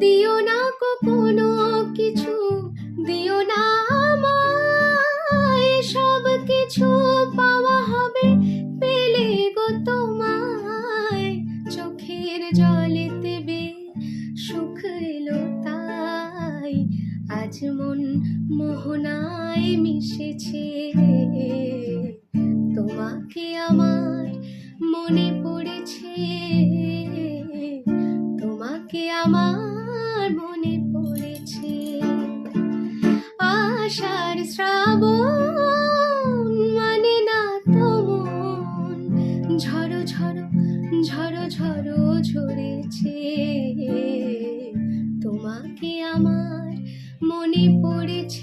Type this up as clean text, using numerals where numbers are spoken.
দিও না কোনো কিছু, দিও না আমায়, সব কিছু পাওয়া হবে পেলে গো তোমায়। চোখের জলে দেবে সুখ এলো তাই, আজ মন মোহনায় মিশেছে। তোমাকে আমার মনে পড়েছে, তোমাকে আমার মনে পড়েছে। আষাঢ় শ্রাবণ মানে না তো মন, ঝড়ো ঝড়ো ঝড়ো ঝড়ো ঝরেছে। তোমাকে আমার মনে পড়েছে।